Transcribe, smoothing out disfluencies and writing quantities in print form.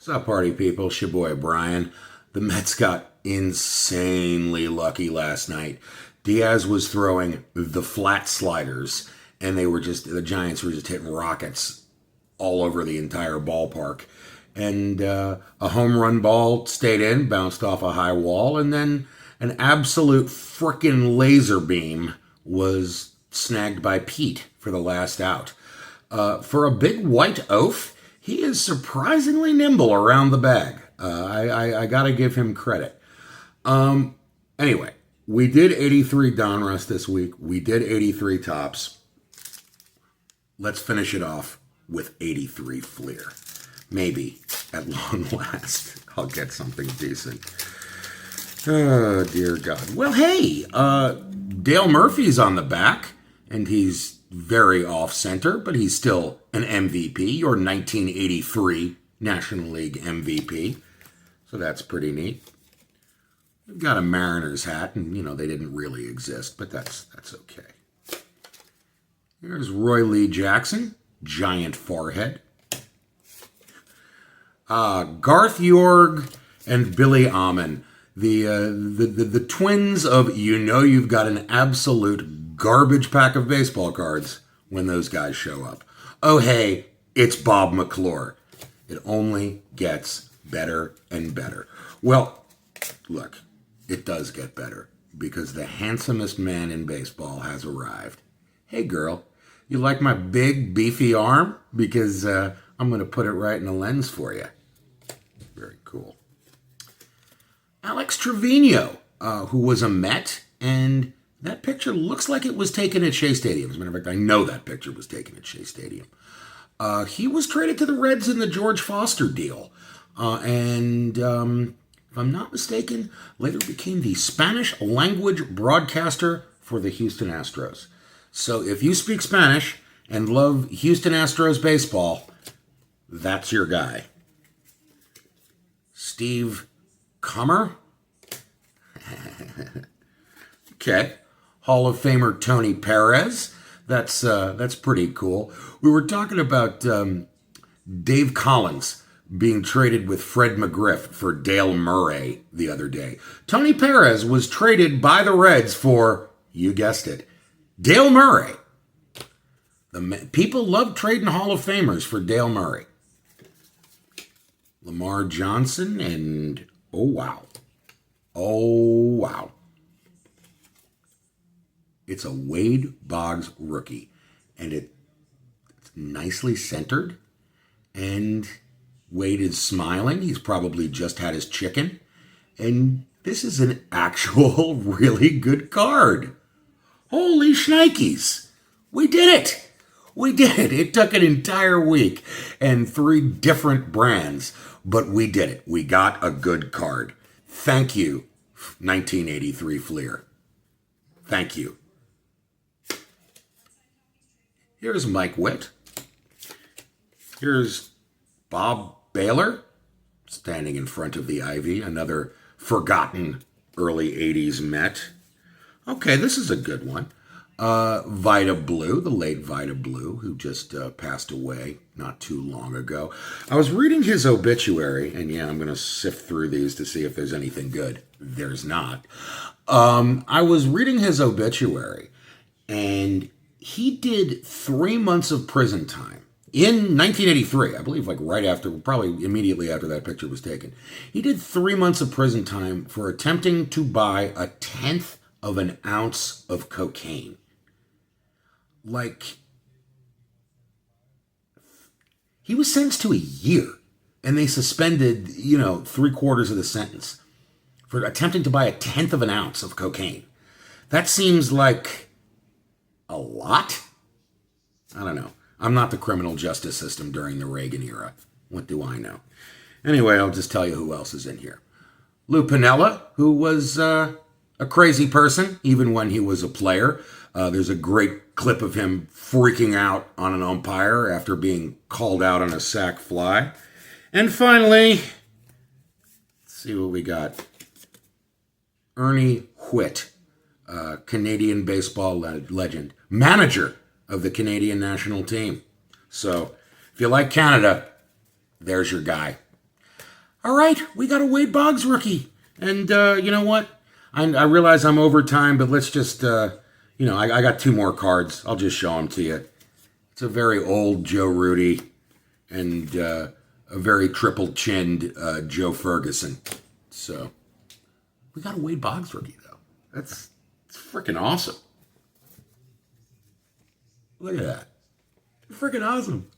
What's up, party people? It's your boy Brian. The Mets got insanely lucky last night. Diaz was throwing the flat sliders, and the Giants were just hitting rockets all over the entire ballpark. And a home run ball stayed in, bounced off a high wall, and then an absolute frickin' laser beam was snagged by Pete for the last out. For a big white oaf, he is surprisingly nimble around the bag. I gotta give him credit. Anyway, we did 83 Donruss this week. We did 83 Tops. Let's finish it off with 83 Fleer. Maybe, at long last, I'll get something decent. Oh, dear God. Well, hey, Dale Murphy's on the back, and he's very off-center, but he's still an MVP, your 1983 National League MVP. So that's pretty neat. We've got a Mariners hat, and, they didn't really exist, but that's okay. Here's Roy Lee Jackson, giant forehead. Garth Yorg and Billy Ammon, the twins of you've got an absolute garbage pack of baseball cards when those guys show up. Oh, hey, it's Bob McClure. It only gets better and better. Well, look, it does get better because the handsomest man in baseball has arrived. Hey, girl, you like my big, beefy arm? Because I'm going to put it right in the lens for you. Very cool. Alex Trevino, who was a Met, and that picture looks like it was taken at Shea Stadium. As a matter of fact, I know that picture was taken at Shea Stadium. He was traded to the Reds in the George Foster deal. And if I'm not mistaken, later became the Spanish language broadcaster for the Houston Astros. So if you speak Spanish and love Houston Astros baseball, that's your guy. Steve Comer. Okay. Hall of Famer Tony Perez. That's pretty cool. We were talking about Dave Collins being traded with Fred McGriff for Dale Murray the other day. Tony Perez was traded by the Reds for, you guessed it, Dale Murray. People love trading Hall of Famers for Dale Murray. Lamar Johnson and, oh wow. It's a Wade Boggs rookie, and it's nicely centered, and Wade is smiling. He's probably just had his chicken, and this is an actual really good card. Holy shnikes. We did it. We did it. It took an entire week and 3 different brands, but we did it. We got a good card. Thank you, 1983 Fleer. Thank you. Here's Mike Witt. Here's Bob Baylor, standing in front of the ivy, another forgotten early 80s Met. Okay, this is a good one. Vida Blue, the late Vida Blue, who just passed away not too long ago. I was reading his obituary, and I'm going to sift through these to see if there's anything good. There's not. I was reading his obituary, and he did 3 months of prison time in 1983, I believe, right after, probably immediately after that picture was taken. He did 3 months of prison time for attempting to buy 1/10 of an ounce of cocaine. He was sentenced to a year, and they suspended, 3/4 of the sentence for attempting to buy 1/10 of an ounce of cocaine. That seems like a lot? I don't know. I'm not the criminal justice system during the Reagan era. What do I know? Anyway, I'll just tell you who else is in here. Lou Piniella, who was a crazy person, even when he was a player. There's a great clip of him freaking out on an umpire after being called out on a sac fly. And finally, let's see what we got. Ernie Whitt, Canadian baseball legend, manager of the Canadian national team. So if you like Canada, there's your guy. All right, we got a Wade Boggs rookie. And you know what? I realize I'm over time, but let's just, I got two more cards. I'll just show them to you. It's a very old Joe Rudy and a very triple-chinned Joe Ferguson. So, we got a Wade Boggs rookie, though. It's freaking awesome. Look at that. Freaking awesome.